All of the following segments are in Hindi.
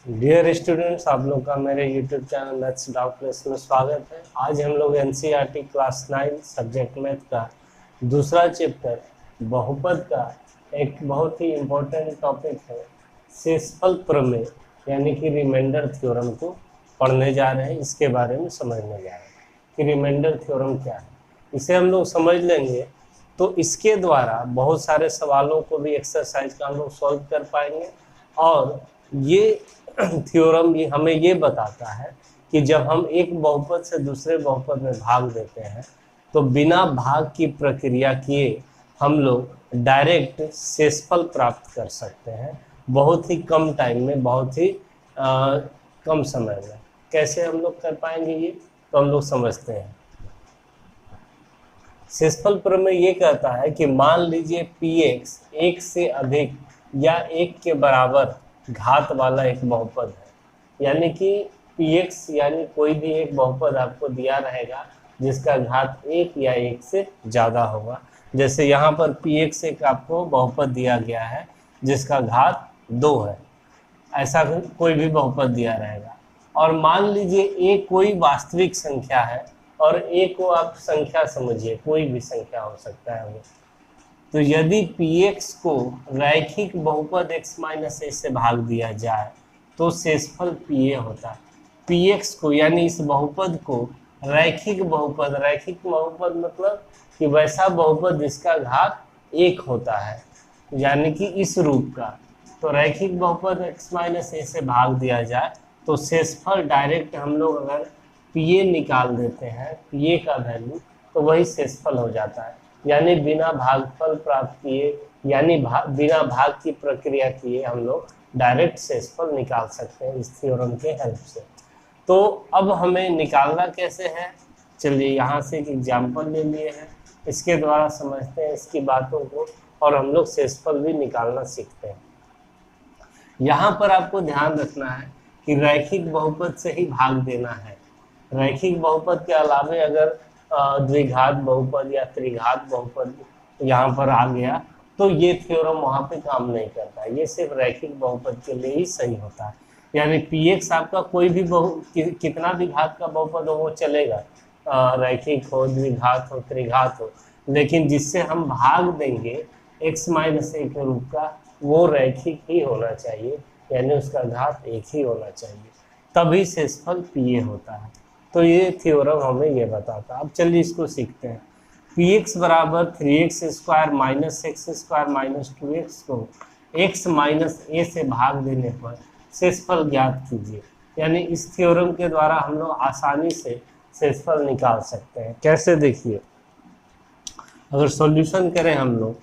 डियर स्टूडेंट्स, आप लोग का मेरे YouTube channel maths doubt plus में स्वागत है। आज हम लोग एनसीईआरटी क्लास 9 सब्जेक्ट मैथ का दूसरा चैप्टर बहुपद का एक बहुत ही इम्पोर्टेंट टॉपिक है शेषफल प्रमेय यानी कि रिमाइंडर थ्योरम को पढ़ने जा रहे हैं। इसके बारे में समझने जा रहे हैं कि रिमाइंडर थ्योरम क्या है। इसे हम लोग समझ लेंगे तो इसके द्वारा बहुत सारे सवालों को भी एक्सरसाइज का हम लोग सॉल्व कर पाएंगे। और ये थ्योरम भी हमें ये बताता है कि जब हम एक बहुपद से दूसरे बहुपद में भाग देते हैं तो बिना भाग की प्रक्रिया किए हम लोग डायरेक्ट शेषफल प्राप्त कर सकते हैं बहुत ही कम टाइम में, बहुत ही कम समय में। कैसे हम लोग कर पाएंगे ये तो हम लोग समझते हैं। शेषफल प्रमेय ये कहता है कि मान लीजिए px एक से अधिक या एक के बराबर घात वाला एक बहुपद है, यानी कि px यानी कोई भी एक बहुपद आपको दिया रहेगा जिसका घात एक या एक से ज़्यादा होगा। जैसे यहाँ पर px एक आपको बहुपद दिया गया है जिसका घात 2 है, ऐसा कोई भी बहुपद दिया रहेगा। और मान लीजिए a कोई वास्तविक संख्या है और a को आप संख्या समझिए, कोई भी संख्या हो सकता है वो। तो यदि px को रैखिक बहुपद x माइनस a से भाग दिया जाए तो शेषफल pa होता है। px को यानी इस बहुपद को रैखिक बहुपद मतलब कि वैसा बहुपद जिसका घात 1 होता है, यानी कि इस रूप का। तो रैखिक बहुपद x माइनस a से भाग दिया जाए तो शेषफल डायरेक्ट हम लोग अगर pa निकाल देते हैं, pa का वैल्यू, तो वही शेषफल हो जाता है। यानी बिना भागफल प्राप्त किए यानी बिना भाग की प्रक्रिया किए हम लोग डायरेक्ट शेषफल निकाल सकते हैं इस थ्योरम के हेल्प से। तो अब हमें निकालना कैसे है, चलिए यहाँ से एक एग्जाम्पल ले लिए हैं, इसके द्वारा समझते हैं इसकी बातों को और हम लोग शेषफल भी निकालना सीखते हैं। यहाँ पर आपको ध्यान रखना है कि रैखिक बहुपद से ही भाग देना है। रैखिक बहुपद के अलावे अगर द्विघात बहुपद या त्रिघात बहुपद यहाँ पर आ गया तो ये थ्योरम वहाँ पे काम नहीं करता है। ये सिर्फ रैखिक बहुपद के लिए ही सही होता है। यानी px आपका कोई भी कितना भी घात का बहुपद हो वो चलेगा, रैखिक हो, द्विघात हो, त्रिघात हो, लेकिन जिससे हम भाग देंगे x माइनस a के रूप का वो रैखिक ही होना चाहिए, यानी उसका घात 1 ही होना चाहिए, तभी शेषफल pa होता है। तो ये थ्योरम हमें ये बताता है। अब चलिए इसको सीखते हैं। px बराबर 3x square minus x square minus 2x को x माइनस a से भाग देने पर शेषफल ज्ञात कीजिए। यानी इस थ्योरम के द्वारा हम लोग आसानी से शेषफल निकाल सकते हैं। कैसे, देखिए, अगर सॉल्यूशन करें हम लोग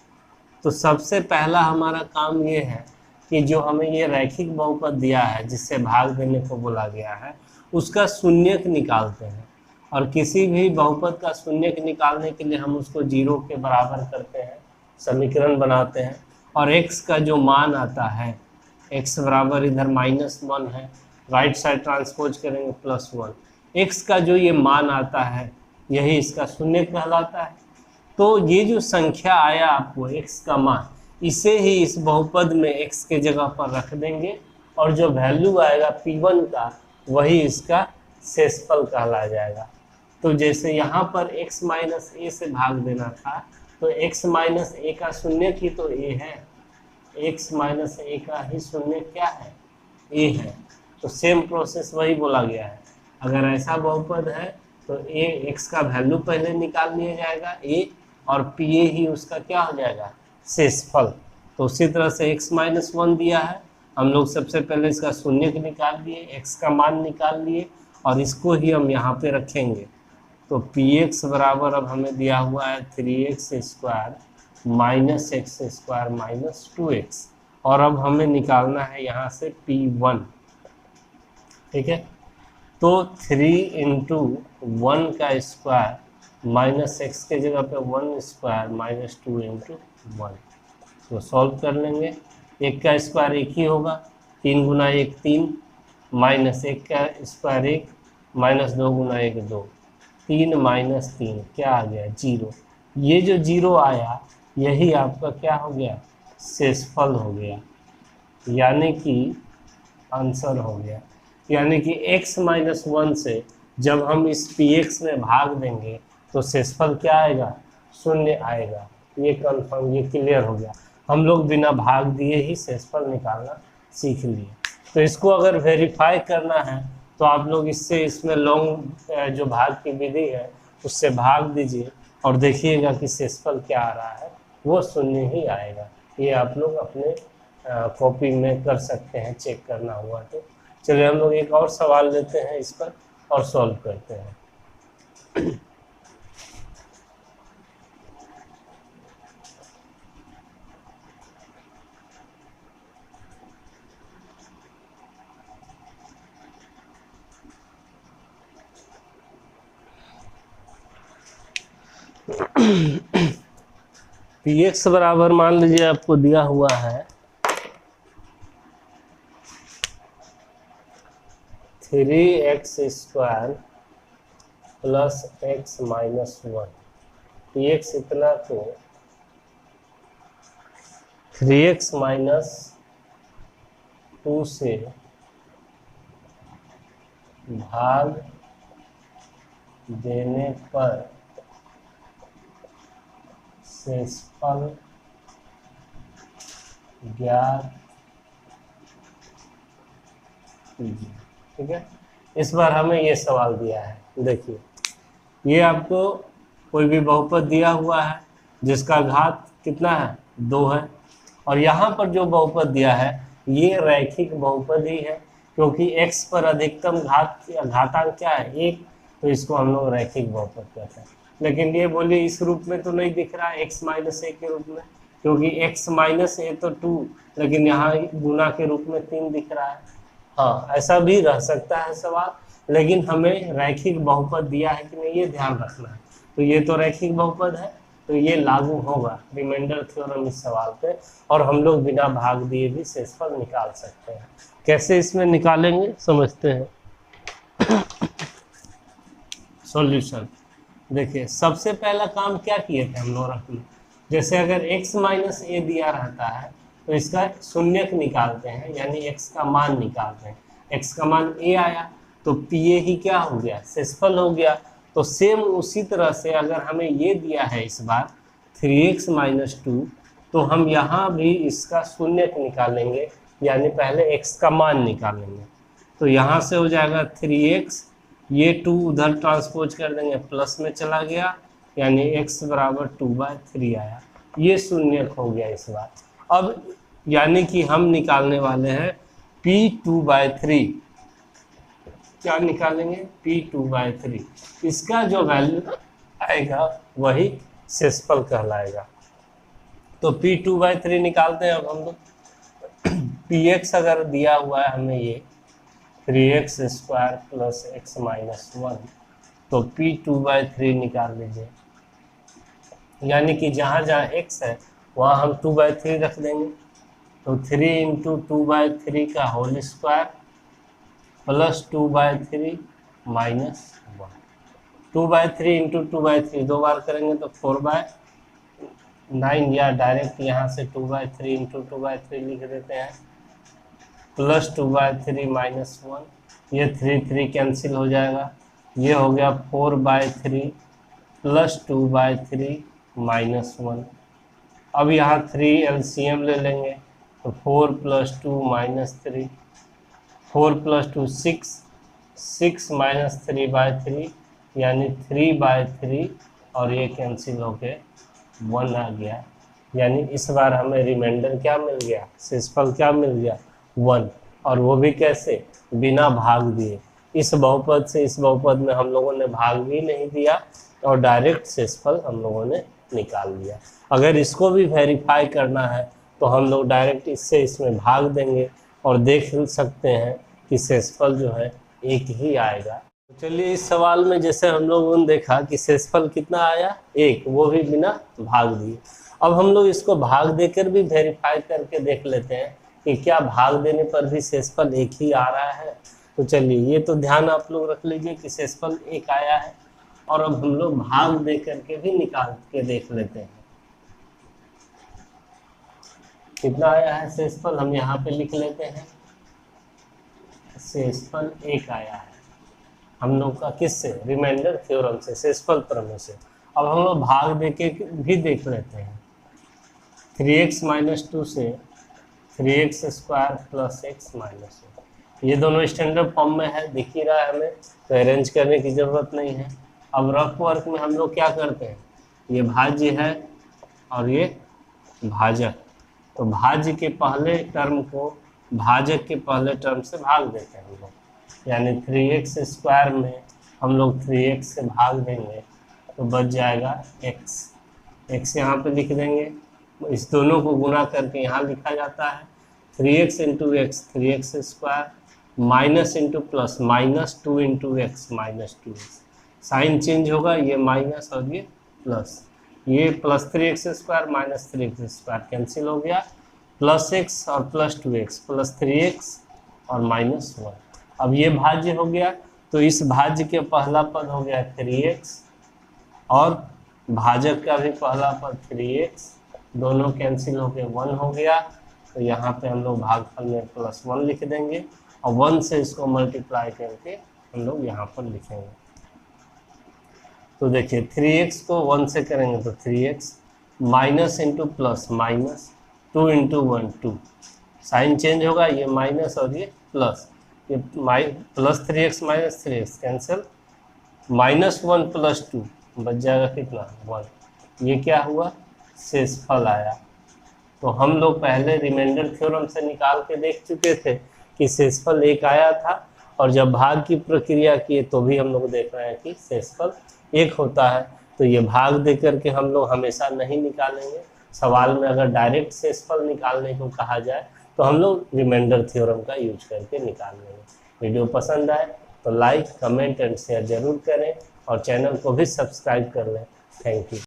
तो सबसे पहला हमारा काम ये है कि जो हमें ये रैखिक बहुपद दिया है जिससे भाग देने को बोला गया है उसका शून्यक निकालते हैं। और किसी भी बहुपद का शून्यक निकालने के लिए हम उसको 0 के बराबर करते हैं, समीकरण बनाते हैं। और x का जो मान आता है, x बराबर इधर -1 है, राइट साइड ट्रांसपोज करेंगे +1। x का जो ये मान आता है यही इसका शून्यक कहलाता है। तो ये जो संख्या आया आपको x का मान, इसे ही इस बहुपद में x के जगह पर रख देंगे और जो वैल्यू आएगा p1 का वही इसका शेषफल कहला जाएगा। तो जैसे यहाँ पर x माइनस a से भाग देना था तो x माइनस a का शून्य की तो a है, x माइनस a का ही शून्य क्या है, a है। तो सेम प्रोसेस वही बोला गया है। अगर ऐसा बहुपद है तो x का वैल्यू पहले निकाल लिया जाएगा a, और pa ही उसका क्या हो जाएगा, शेषफल। तो उसी तरह से x माइनस 1 दिया है, हम लोग सबसे पहले इसका शून्यक निकाल लिए, x का मान निकाल लिए और इसको ही हम यहाँ पे रखेंगे। तो px बराबर अब हमें दिया हुआ है 3x square minus x square minus 2x, और अब हमें निकालना है यहाँ से p1, ठीक है। तो 3 इंटू 1 का स्क्वायर माइनस एक्स के जगह पे 1 स्क्वायर माइनस 2 इंटू 1, तो सॉल्व कर लेंगे। 1 का स्क्वायर 1 ही होगा, 3 गुना 1 3, माइनस 1 का स्क्वायर 1, माइनस 2 गुना 1 2, 3 माइनस 3 क्या आ गया, 0। ये जो 0 आया यही आपका क्या हो गया, शेषफल हो गया। यानी कि आंसर हो गया। यानी कि x माइनस 1 से जब हम इस px में भाग देंगे तो शेषफल क्या आएगा, शून्य आएगा। ये कंफर्म, ये क्लियर हो गया। हम लोग बिना भाग दिए ही शेषफल निकालना सीख लिए। तो इसको अगर वेरीफाई करना है तो आप लोग इससे, इसमें लॉन्ग जो भाग की विधि है उससे भाग दीजिए और देखिएगा कि शेषफल क्या आ रहा है, वो शून्य ही आएगा। ये आप लोग अपने कॉपी में कर सकते हैं, चेक करना हुआ तो। चलिए हम लोग एक और सवाल लेते हैं इस पर और सॉल्व करते हैं। px बराबर मान लीजिए आपको दिया हुआ है 3x² plus x minus 1। px इतना तो 3x माइनस 2 से भाग देने पर शेषफल ज्ञात कीजिए। ठीक है, इस बार हमें ये सवाल दिया है। देखिए, ये आपको कोई भी बहुपद दिया हुआ है जिसका घात कितना है, 2 है, और यहाँ पर जो बहुपद दिया है ये रैखिक बहुपद ही है, क्योंकि x पर अधिकतम घातांक क्या है, 1, तो इसको हम लोग रैखिक बहुपद कहते हैं। लेकिन ये बोलिए इस रूप में तो नहीं दिख रहा है, x माइनस a के रूप में, क्योंकि x माइनस a तो 2, लेकिन यहाँ गुना के रूप में 3 दिख रहा है। हाँ, ऐसा भी रह सकता है सवाल, लेकिन हमें रैखिक बहुपद दिया है कि नहीं ये ध्यान रखना है। तो ये तो रैखिक बहुपद है, तो ये लागू होगा रिमाइंडर थ्योरम इस सवाल पे, और हम लोग बिना भाग दिए भी शेषफल निकाल सकते हैं। कैसे इसमें निकालेंगे समझते हैं। सॉल्यूशन देखिए, सबसे पहला काम क्या किए थे हम लोग अपने, जैसे अगर x माइनस ए दिया रहता है तो इसका शून्यक निकालते हैं, यानी x का मान निकालते हैं। x का मान a आया तो pa ही क्या हो गया, शेषफल हो गया। तो सेम उसी तरह से अगर हमें ये दिया है इस बार 3x माइनस 2, तो हम यहाँ भी इसका शून्यक निकालेंगे, यानी पहले x का मान निकालेंगे। तो यहाँ से हो जाएगा 3x, ये 2 उधर ट्रांसपोज कर देंगे, प्लस में चला गया, यानी x बराबर 2/3 आया। ये शून्यक हो गया इस बार। अब यानी कि हम निकालने वाले हैं p2/3। क्या निकालेंगे, p2/3। इसका जो वैल्यू आएगा वही शेषफल कहलाएगा। तो p2/3 निकालते हैं अब हम लोग। px अगर दिया हुआ है हमें ये 3x² प्लस x माइनस 1, तो p2/3 निकाल लीजिए। यानी कि जहाँ जहाँ x है वहाँ हम 2/3 रख देंगे। तो 3 × 2/3 का होल स्क्वायर प्लस 2/3 माइनस 1। 2/3 × 2/3 दो बार करेंगे तो 4/9, या डायरेक्ट यहाँ से 2/3 × 2/3 लिख देते हैं, प्लस 2/3 माइनस 1। ये 3 कैंसिल हो जाएगा, ये हो गया 4/3 प्लस 2/3 माइनस 1। अब यहाँ 3 एलसीएम ले लेंगे, तो 4 + 2 -3, 4 + 2 6, 6 - 3/3 यानी 3/3, और ये कैंसिल होके 1 आ गया। यानी इस बार हमें रिमाइंडर क्या मिल गया, शेषफल क्या मिल गया, 1, और वो भी कैसे, बिना भाग दिए। इस बहुपद से इस बहुपद में हम लोगों ने भाग भी नहीं दिया और डायरेक्ट शेषफल हम लोगों ने निकाल लिया। अगर इसको भी वेरीफाई करना है तो हम लोग डायरेक्ट इससे इसमें भाग देंगे और देख सकते हैं कि शेषफल जो है 1 ही आएगा। तो चलिए, इस सवाल में जैसे हम लोगों ने देखा कि शेषफल कितना आया, 1, वो भी बिना भाग दिए। अब हम लोग इसको भाग देकर भी वेरीफाई करके देख लेते हैं कि क्या भाग देने पर भी शेषफल 1 ही आ रहा है। तो चलिए, ये तो ध्यान आप लोग रख लीजिए कि शेषफल 1 आया है, और अब हम लोग भाग दे करके भी निकाल के देख लेते हैं कितना आया है शेषफल। हम यहाँ पे लिख लेते हैं शेषफल 1 आया है हम लोग का, किससे? रिमाइंडर थ्योरम से, शेषफल प्रमेय से। अब हम लोग भाग दे के भी देख लेते हैं। 3x - 2 से 3x² + x - 1, ये दोनों स्टैंडर्ड फॉर्म में है, दिख ही रहा है हमें, तो अरेंज करने की ज़रूरत नहीं है। अब रफ वर्क में हम लोग क्या करते हैं, ये भाज्य है और ये भाजक, तो भाज्य के पहले टर्म को भाजक के पहले टर्म से भाग देते हैं हम लोग, यानी 3x² में हम लोग 3x से भाग देंगे तो बच जाएगा x यहाँ पे लिख देंगे। इस दोनों को गुना करके यहाँ लिखा जाता है 3x × x 3x² minus into plus -2 × x -2x, sign change होगा, ये माइनस और ये प्लस, ये +3x² - 3x² कैंसिल हो गया, +x और +2x +3x और -1। अब ये भाज्य हो गया, तो इस भाज्य के पहला पद हो गया 3x और भाजक का भी पहला पद 3x, दोनों कैंसिल होके 1 हो गया, तो यहाँ पे हम लोग भागफल में +1 लिख देंगे और 1 से इसको मल्टीप्लाई करके हम लोग यहाँ पर लिखेंगे। तो देखिए 3x को 1 से करेंगे तो 3x, minus into plus minus, 2 × 1 2, sign change होगा, ये माइनस और ये प्लस, ये +3x - 3x कैंसिल, -1 + 2 बच जाएगा कितना 1, ये क्या हुआ शेषफल आया। तो हम लोग पहले रिमाइंडर थ्योरम से निकाल के देख चुके थे कि शेषफल 1 आया था, और जब भाग की प्रक्रिया किए तो भी हम लोग देख रहे हैं कि शेषफल 1 होता है। तो ये भाग दे करके हम लोग हमेशा नहीं निकालेंगे, सवाल में अगर डायरेक्ट शेषफल निकालने को कहा जाए तो हम लोग रिमाइंडर थ्योरम का यूज करके निकाल लेंगे। वीडियो पसंद आए तो लाइक, कमेंट एंड शेयर जरूर करें और चैनल को भी सब्सक्राइब कर लें। Thank you.